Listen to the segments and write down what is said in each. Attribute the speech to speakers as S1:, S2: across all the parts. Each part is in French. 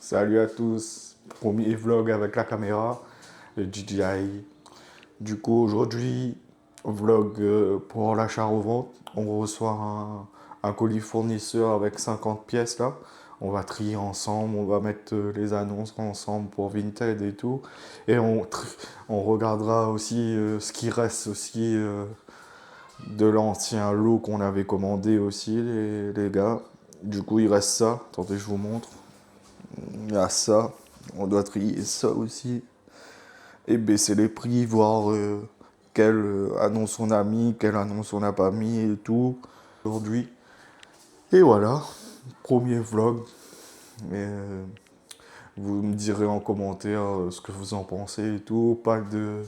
S1: Salut à tous, premier vlog avec la caméra, le DJI. Du coup aujourd'hui, vlog pour l'achat-revente. On reçoit un colis fournisseur avec 50 pièces là. On va trier ensemble, on va mettre les annonces ensemble pour Vinted et tout. Et on regardera aussi ce qui reste aussi de l'ancien lot qu'on avait commandé aussi les gars. Du coup il reste ça, attendez je vous montre. Il y a ça, on doit trier ça aussi. Et baisser les prix, voir quelle annonce on a mis, quelle annonce on n'a pas mis et tout. Aujourd'hui. Et voilà, premier vlog. Et, vous me direz en commentaire ce que vous en pensez et tout. Pas de...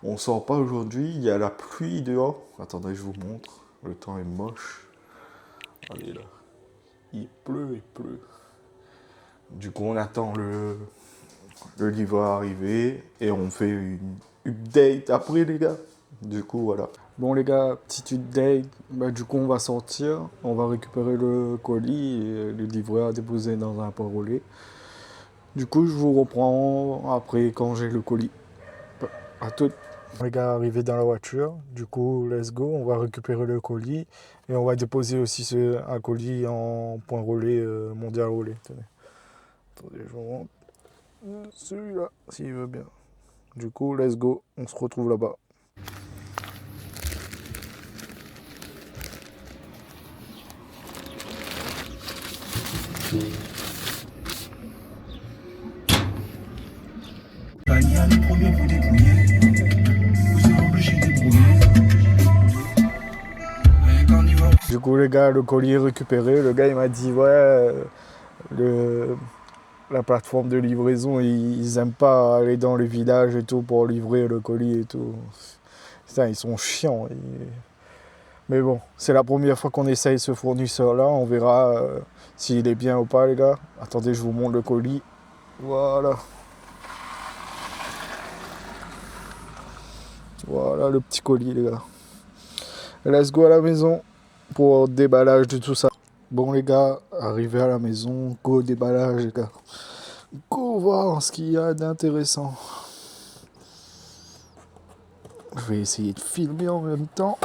S1: On sort pas aujourd'hui, il y a la pluie dehors. Attendez, je vous montre. Le temps est moche. Allez là. Il pleut, il pleut. Du coup, on attend le livreur arrivé et on fait une update après les gars. Du coup voilà.
S2: Bon les gars, petite update, du coup on va sortir, on va récupérer le colis et le livreur à déposer dans un port relais. Du coup je vous reprends après quand j'ai le colis. À tout. Les gars arrivés dans la voiture, du coup let's go, on va récupérer le colis et on va déposer aussi un colis en point relais, mondial relais. Tenez. Attendez, je vous montre celui-là, s'il veut bien. Du coup let's go, on se retrouve là-bas.
S3: Pania, le premier vous débrouillez, vous serez obligé de débrouiller. Et quand il va...
S2: Du coup les gars, le colis est récupéré, le gars il m'a dit ouais, le, la plateforme de livraison, ils aiment pas aller dans les villages et tout pour livrer le colis et tout. Putain, ils sont chiants. Mais bon, c'est la première fois qu'on essaye ce fournisseur-là. On verra s'il est bien ou pas, les gars. Attendez, je vous montre le colis. Voilà. Voilà le petit colis, les gars. Let's go à la maison pour déballage de tout ça. Bon, les gars, arrivé à la maison, go déballage, les gars. Go voir ce qu'il y a d'intéressant. Je vais essayer de filmer en même temps.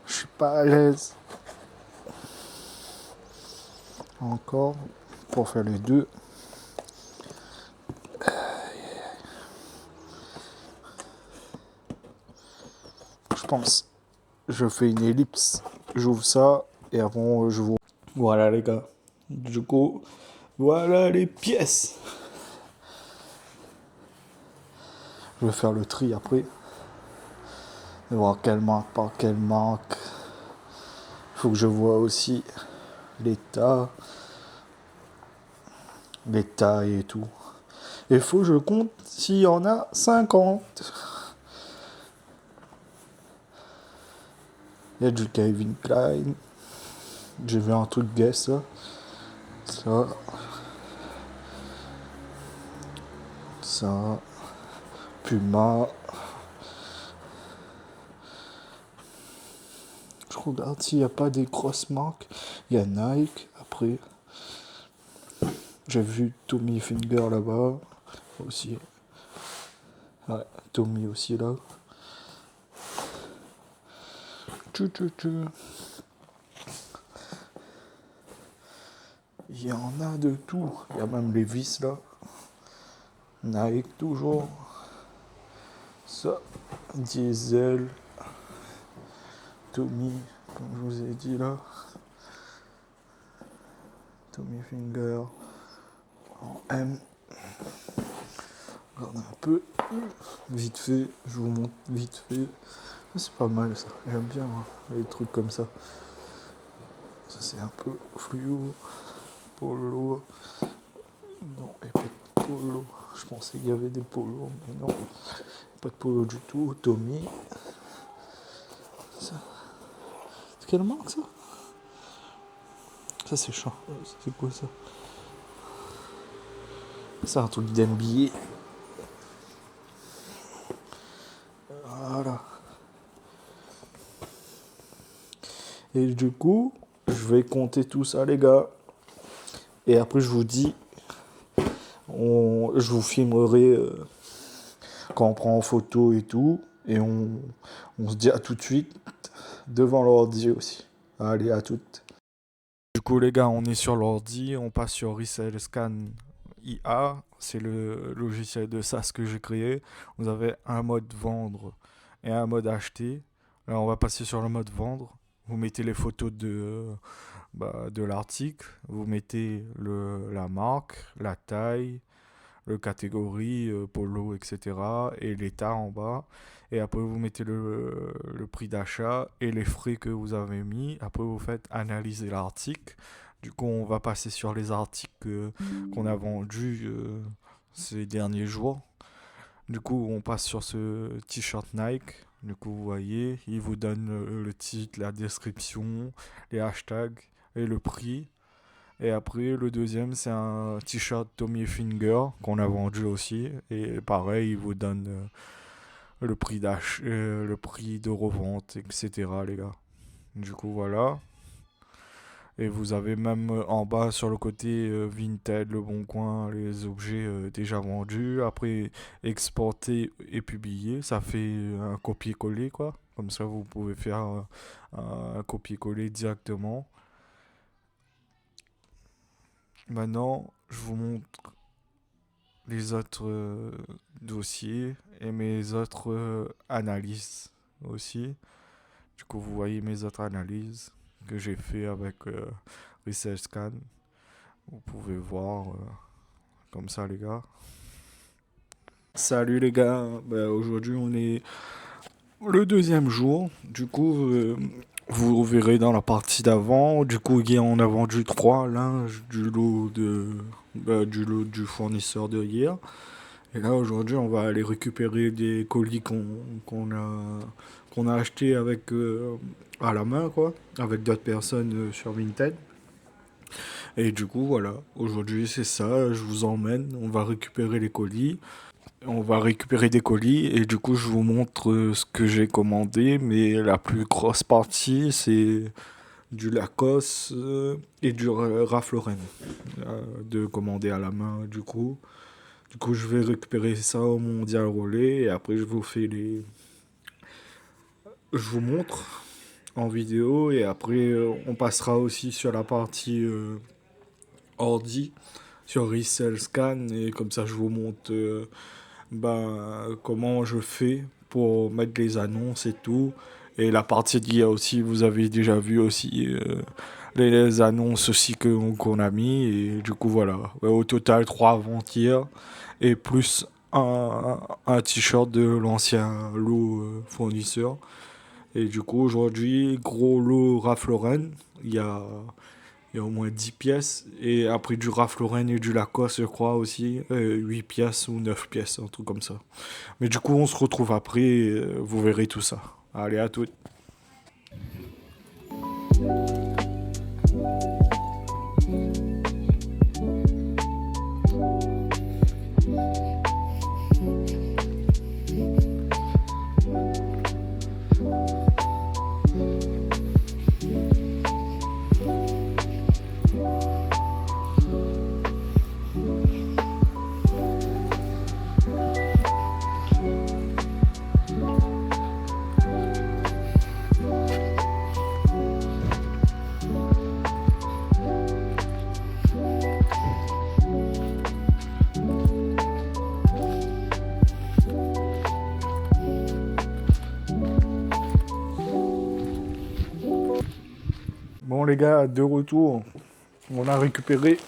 S2: Je suis pas à l'aise. Encore pour faire les deux. Je pense. Je fais une ellipse. J'ouvre ça et avant je vous. Voilà les gars. Du coup, voilà les pièces. Je vais faire le tri après. Et voir quelle marque par quelle marque. Il faut que je vois aussi l'état. Les tailles et tout. Et il faut que je compte s'il y en a 50. Il y a du Calvin Klein. J'ai vu un truc Guess là. Ça. Ça. Puma. Je regarde s'il n'y a pas des grosses marques. Il y a Nike. Après. J'ai vu Tommy Finger là-bas. Aussi. Ouais, Tommy aussi là. Il y en a de tout. Il y a même les vis là. Nike toujours. Ça. Diesel. Tommy, comme je vous ai dit là. Tommy Finger. En M. Regarde un peu. Vite fait. Je vous montre vite fait. C'est pas mal ça. J'aime bien hein, les trucs comme ça. Ça c'est un peu fluo. Polo. Non, il n'y a pas de polo. Je pensais qu'il y avait des polos, mais non. Pas de polo du tout. Tommy. Ça. C'est quelle marque ça? Ça c'est chiant. C'est quoi ça? C'est un truc d'NBA. Voilà. Et du coup, je vais compter tout ça les gars. Et après, je vous dis, je vous filmerai quand on prend en photo et tout. Et on se dit à tout de suite devant l'ordi aussi. Allez, à toutes. Du coup, les gars, on est sur l'ordi, on passe sur Resell Scan IA. C'est le logiciel de SaaS que j'ai créé. Vous avez un mode vendre et un mode acheter. Là, on va passer sur le mode vendre. Vous mettez les photos de l'article, vous mettez la marque, la taille, le catégorie, polo, etc. et l'état en bas. Et après, vous mettez le prix d'achat et les frais que vous avez mis. Après, vous faites analyser l'article. Du coup, on va passer sur les articles qu'on a vendus ces derniers jours. Du coup, on passe sur ce t-shirt Nike. Du coup, vous voyez, il vous donne le titre, la description, les hashtags et le prix. Et après, le deuxième, c'est un t-shirt Tommy Hilfiger qu'on a vendu aussi. Et pareil, il vous donne le prix de revente, etc. les gars. Du coup, voilà. Et vous avez même en bas sur le côté Vinted, Le Bon Coin, les objets déjà vendus. Après, exporter et publier, ça fait un copier-coller quoi. Comme ça, vous pouvez faire un copier-coller directement. Maintenant, je vous montre les autres dossiers et mes autres analyses aussi. Du coup, vous voyez mes autres analyses que j'ai fait avec Research Scan. Vous pouvez voir comme ça, les gars. Salut les gars, aujourd'hui on est le deuxième jour. Du coup, vous verrez dans la partie d'avant. Du coup, hier on a vendu 3 linges du lot du fournisseur de hier. Et là aujourd'hui on va aller récupérer des colis qu'on a acheté avec à la main quoi, avec d'autres personnes sur Vinted. Et du coup voilà, aujourd'hui c'est ça, je vous emmène, on va récupérer les colis. On va récupérer des colis et du coup je vous montre ce que j'ai commandé, mais la plus grosse partie c'est du Lacoste et du Ralph Lauren de commander à la main du coup. Du coup, je vais récupérer ça au Mondial Relais et après je vous fais je vous montre en vidéo et après on passera aussi sur la partie ordi sur Resell Scan et comme ça je vous montre comment je fais pour mettre les annonces et tout. Et la partie d'IA aussi, vous avez déjà vu aussi les annonces aussi qu'on a mis. Et du coup, voilà. Ouais, au total, 3 avant-hier. Et plus un t-shirt de l'ancien lot fournisseur. Et du coup, aujourd'hui, gros lot Ralph Lauren. Il y a au moins 10 pièces. Et après du Ralph Lauren et du Lacoste, je crois aussi. 8 pièces ou 9 pièces, un truc comme ça. Mais du coup, on se retrouve après. Vous verrez tout ça. Allez, à tout. Bon les gars, de retour, on a récupéré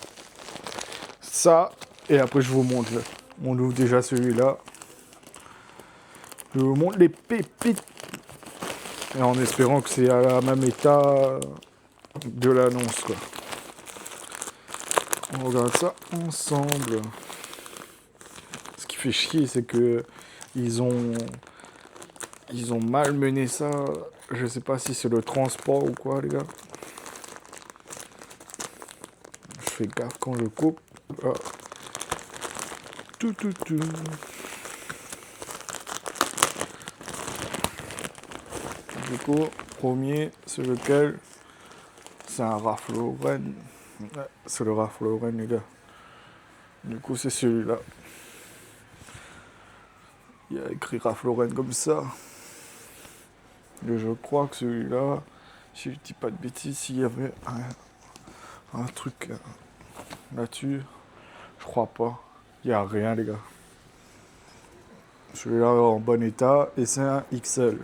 S2: ça et après je vous montre. On ouvre déjà celui-là. Je vous montre les pépites et en espérant que c'est à la même état de l'annonce quoi. On regarde ça ensemble. Ce qui fait chier c'est que ils ont mal mené ça. Je sais pas si c'est le transport ou quoi les gars. Je fais gaffe quand je coupe. Ah. Tout. Du coup, premier, c'est lequel? C'est un Ralph Lauren. Ouais, c'est le Ralph Lauren, les gars. Du coup, c'est celui-là. Il y a écrit Ralph Lauren comme ça. Et je crois que celui-là, si je dis pas de bêtises, s'il y avait un truc là-dessus, je crois pas. Il n'y a rien, les gars. Celui-là est en bon état et c'est un XL.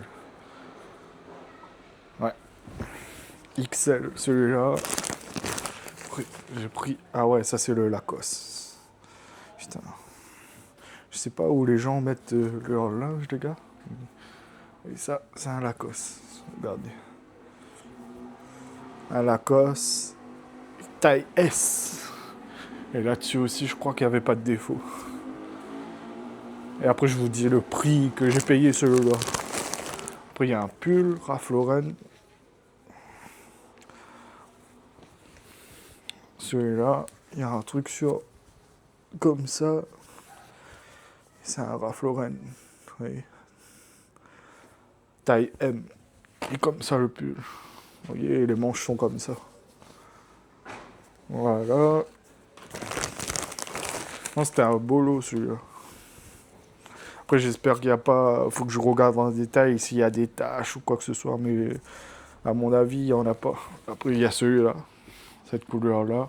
S2: Ouais, XL, celui-là. J'ai pris. Ah ouais, ça c'est le Lacoste. Putain. Je sais pas où les gens mettent leur linge, les gars. Et ça, c'est un Lacoste. Regardez. Un Lacoste taille S. Et là-dessus aussi, je crois qu'il n'y avait pas de défaut. Et après, je vous dis le prix que j'ai payé celui-là. Après, il y a un pull Ralph Lauren. Celui-là, il y a un truc sur comme ça. C'est un Ralph Lauren. Oui. Taille M. Et comme ça le pull. Vous voyez, les manches sont comme ça. Voilà. Non, c'était un bolo celui-là. Après, j'espère qu'il n'y a pas. Faut que je regarde en détail s'il y a des taches ou quoi que ce soit, mais à mon avis, il n'y en a pas. Après, il y a celui-là. Cette couleur-là.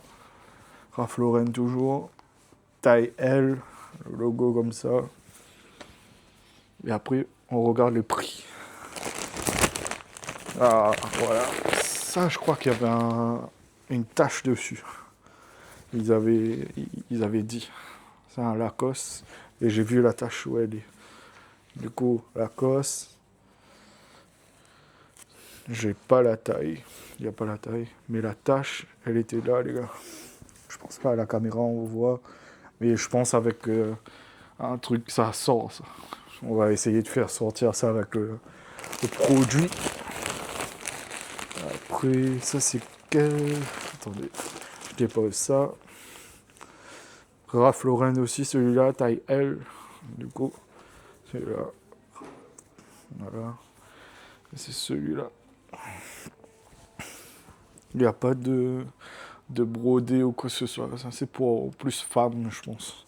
S2: Ralph Lauren toujours. Taille L. Le logo comme ça. Et après, on regarde le prix. Ah, voilà. Ça, je crois qu'il y avait une tache dessus. Ils avaient dit. C'est un Lacoste. Et j'ai vu la tache où elle est. Du coup, Lacoste. J'ai pas la taille. Il n'y a pas la taille. Mais la tache, elle était là, les gars. Je pense pas à la caméra, on voit. Mais je pense avec un truc, ça sort, ça. On va essayer de faire sortir ça avec le produit. Après, ça c'est quel... Attendez, je dépose ça. Ralph Lauren aussi, celui-là, taille L. Du coup, celui-là. Voilà. C'est celui-là. Il n'y a pas de brodé ou quoi que ce soit. Ça, c'est pour plus femmes, je pense.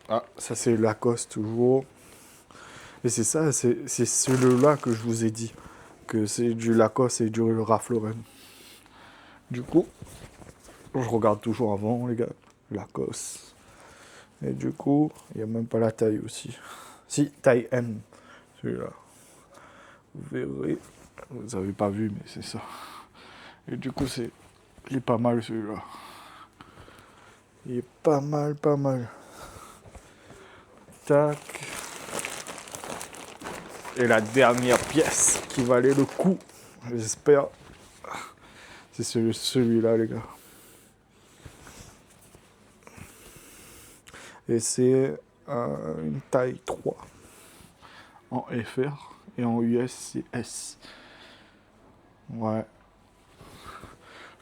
S2: Ah, ça c'est Lacoste toujours. Et c'est ça, c'est celui-là que je vous ai dit. Que c'est du Lacoste et du Ralph Lauren. Du coup, je regarde toujours avant, les gars. Lacoste. Et du coup, il n'y a même pas la taille aussi. Si, taille M. Celui-là. Vous verrez. Vous avez pas vu, mais c'est ça. Et du coup, il est pas mal celui-là. Il est pas mal, pas mal. Tac. Et la dernière pièce qui valait le coup, j'espère, c'est celui-là, les gars. Et c'est une taille 3 en FR et en US c'est S. Ouais.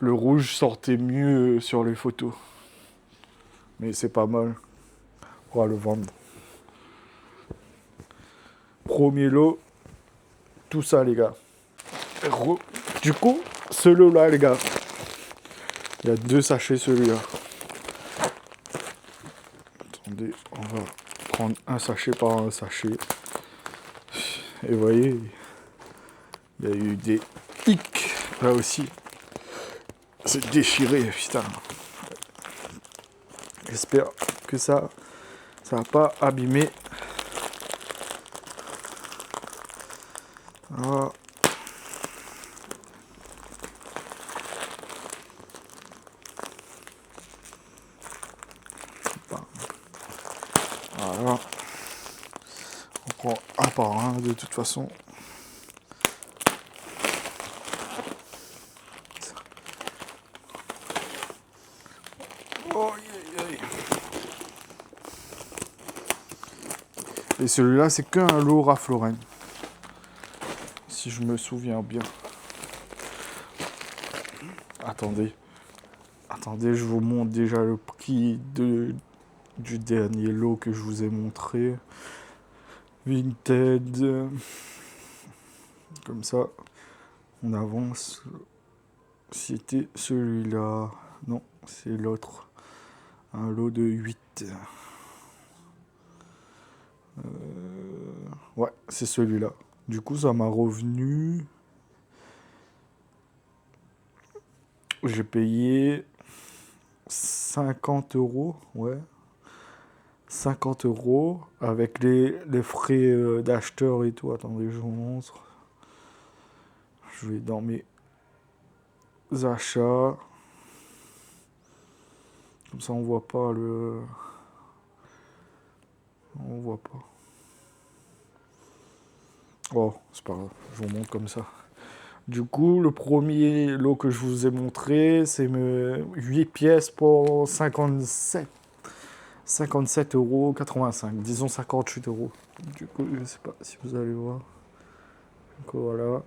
S2: Le rouge sortait mieux sur les photos. Mais c'est pas mal. On va le vendre. Premier lot. Tout ça, les gars. Du coup, ce lot-là, les gars. Il y a 2 sachets, celui-là. Attendez, on va prendre un sachet par un sachet. Et vous voyez, il y a eu des hicks là aussi. C'est déchiré, putain. J'espère que ça va pas abîmer. Voilà. Voilà. On prend un par un de toute façon. Oh, et celui-là, c'est qu'un lot Ralph Lauren. Si je me souviens bien. Attendez, je vous montre déjà le prix du dernier lot que je vous ai montré. Vinted. Comme ça. On avance. C'était celui-là. Non, c'est l'autre. Un lot de 8. Ouais, c'est celui-là. Du coup, ça m'a revenu. J'ai payé 50 euros. Ouais. 50 euros avec les frais d'acheteur et tout. Attendez, je vous montre. Je vais dans mes achats. Comme ça, on voit pas le. On voit pas. Oh, c'est pas grave. Je vous montre comme ça. Du coup, le premier lot que je vous ai montré, c'est 8 pièces pour 57,85 euros. Disons 58 euros. Du coup, je sais pas si vous allez voir. Donc voilà.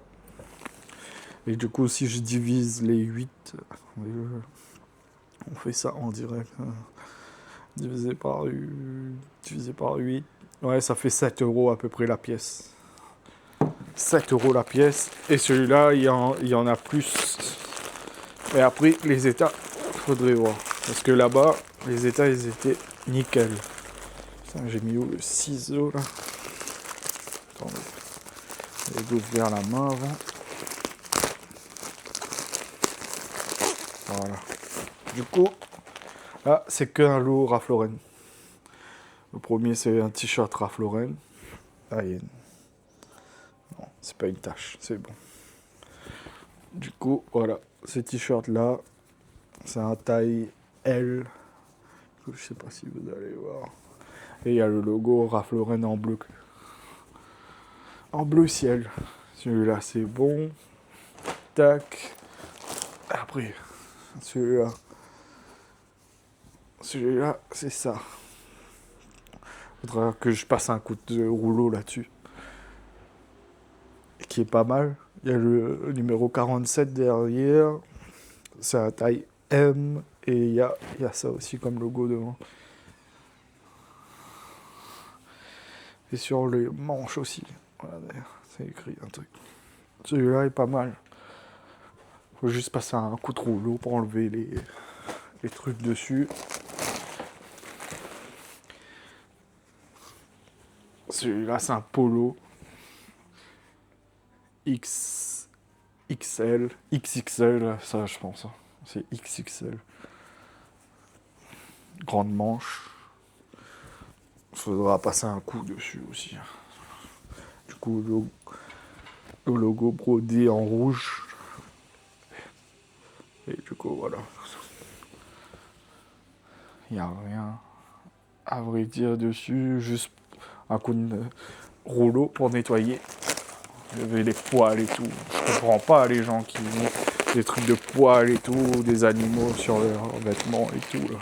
S2: Et du coup, si je divise les 8, on fait ça en direct. Divisé par 8. Ouais, ça fait 7 euros à peu près la pièce. 7 euros la pièce. Et celui-là, il y en a plus. Et après, les états, faudrait voir. Parce que là-bas, les états, ils étaient nickel. Putain, j'ai mis où le ciseau là? Attendez. Je vais ouvrir la main avant. Voilà. Du coup, là, c'est qu'un lot Ralph Lauren. Le premier, c'est un t-shirt Ralph Lauren. Ah, non, c'est pas une tache, c'est bon. Du coup, voilà, ce t-shirt-là, c'est un taille L. Je sais pas si vous allez voir. Et il y a le logo Ralph Lauren en bleu. En bleu ciel. Celui-là, c'est bon. Tac. Après, celui-là. Celui-là, c'est ça. Faudra que je passe un coup de rouleau là-dessus. Qui est pas mal. Il y a le numéro 47 derrière. C'est un taille M. Et il y a ça aussi comme logo devant. Et sur les manches aussi. Voilà, d'ailleurs, c'est écrit un truc. Celui-là est pas mal. Faut juste passer un coup de rouleau pour enlever les trucs dessus. Celui-là, c'est un polo. XXL, ça je pense. C'est XXL. Grande manche. Faudra passer un coup dessus aussi. Du coup, le logo brodé en rouge. Et du coup, voilà. Il n'y a rien à vrai dire dessus. Juste un coup de rouleau pour nettoyer. Lever les poils et tout. Je comprends pas les gens qui ont des trucs de poils et tout, des animaux sur leurs vêtements et tout. Là.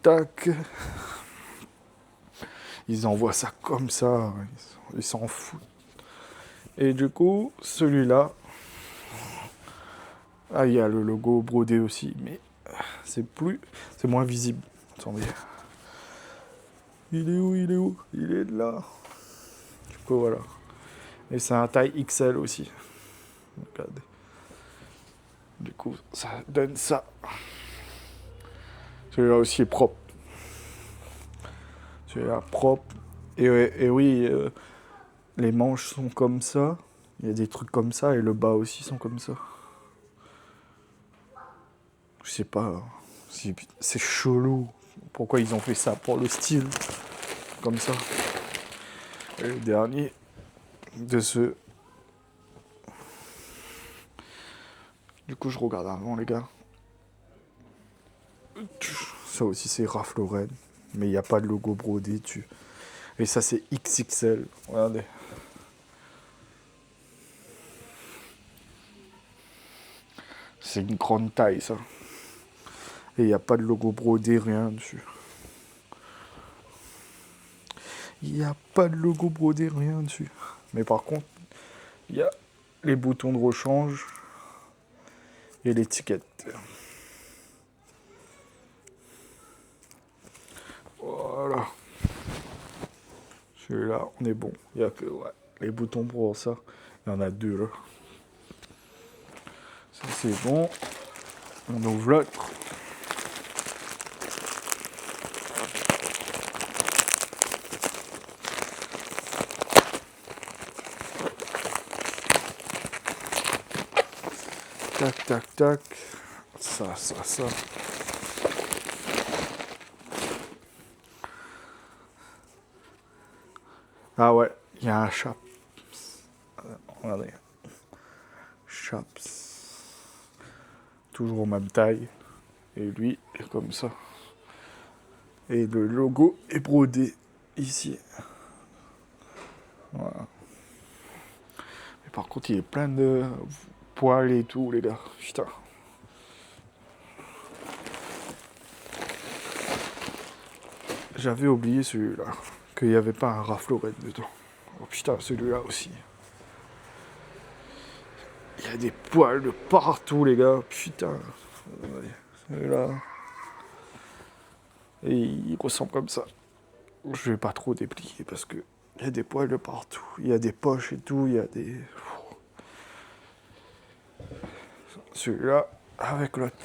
S2: Tac. Ils envoient ça comme ça. Ils s'en foutent. Et du coup, celui-là. Ah, il y a le logo brodé aussi, mais c'est moins visible. Attendez. Il est où? Il est là. Du coup, voilà. Et c'est un taille XL aussi. Regardez. Du coup, ça donne ça. Celui-là aussi est propre. Celui-là propre. Et oui, les manches sont comme ça. Il y a des trucs comme ça. Et le bas aussi sont comme ça. Je sais pas. C'est chelou. Pourquoi ils ont fait ça? Pour le style. Comme ça. Et le dernier de ce. Du coup, je regarde avant, les gars. Ça aussi, c'est Ralph Lauren. Mais il n'y a pas de logo brodé dessus. Et ça, c'est XXL. Regardez. C'est une grande taille, ça. Et il n'y a pas de logo brodé, rien dessus. Il n'y a pas de logo brodé, rien dessus. Mais par contre, il y a les boutons de rechange et l'étiquette. Voilà. Celui-là, on est bon. Il y a que les boutons pour ça. Il y en a deux là. c'est bon. On ouvre l'autre. Tac, tac, tac. Ça. Ah ouais, il y a un chaps. Regardez. Chaps. Toujours même taille. Et lui, est comme ça. Et le logo est brodé ici. Voilà. Mais par contre, il est plein de poils et tout, les gars. Putain. J'avais oublié celui-là. Qu'il n'y avait pas un Ralph Lauren dedans. Oh putain, celui-là aussi. Il y a des poils de partout, les gars. Putain. Celui-là. Et il ressemble comme ça. Je vais pas trop déplier parce que il y a des poils de partout. Il y a des poches et tout. Il y a des... Celui-là avec l'autre.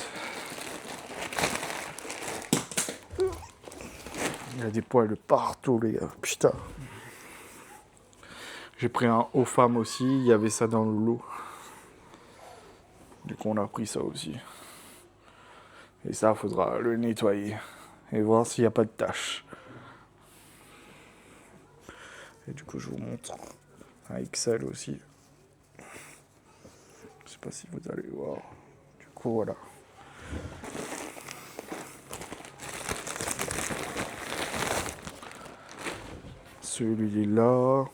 S2: Il y a des poils de partout, les gars. Putain. J'ai pris un haut femme aussi. Il y avait ça dans le lot. Du coup, on a pris ça aussi. Et ça, faudra le nettoyer. Et voir s'il n'y a pas de taches. Et du coup, je vous montre un XL aussi. Je sais pas si vous allez voir. Du coup, voilà. Celui-là.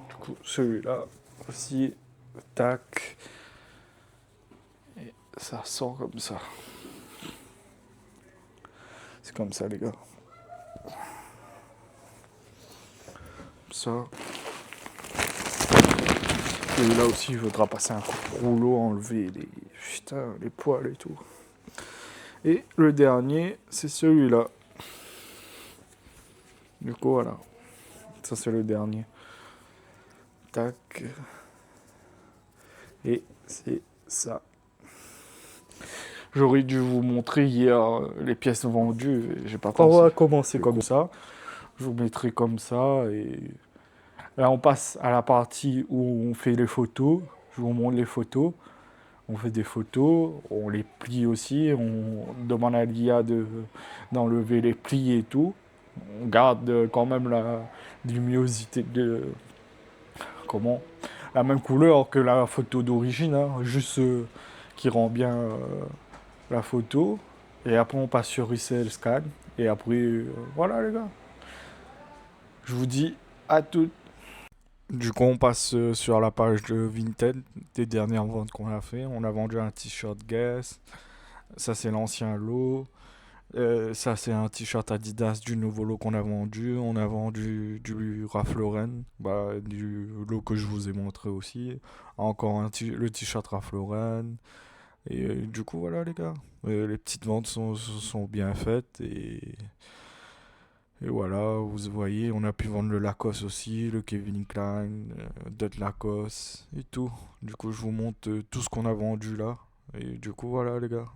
S2: Du coup, celui-là aussi. Tac. Et ça sort comme ça. C'est comme ça, les gars. Ça. Et là aussi, il faudra passer un coup de rouleau, enlever les poils et tout. Et le dernier, c'est celui-là. Du coup, voilà. Ça, c'est le dernier. Tac. Et c'est ça. J'aurais dû vous montrer hier les pièces vendues. J'ai pas pensé. On va commencer comme ça. Je vous mettrai comme ça. Et là, on passe à la partie où on fait les photos. Je vous montre les photos. On fait des photos, on les plie aussi. On demande à l'IA d'enlever les plis et tout. On garde quand même la luminosité la même couleur que la photo d'origine, hein, juste qui rend bien la photo. Et après, on passe sur Resell Scan. Et après, voilà, les gars. Je vous dis à toutes. Du coup, on passe sur la page de Vinted, des dernières ventes qu'on a fait. On a vendu un t-shirt Guess. Ça, c'est l'ancien lot. Ça, c'est un t-shirt Adidas du nouveau lot qu'on a vendu. On a vendu du Ralph Lauren, du lot que je vous ai montré aussi. Encore le t-shirt Ralph Lauren. Et du coup, voilà, les gars. Les petites ventes sont bien faites. Et voilà, vous voyez, on a pu vendre le Lacoste aussi, le Kevin Klein, d'autres Lacoste et tout. Du coup, je vous montre tout ce qu'on a vendu là. Et du coup, voilà, les gars.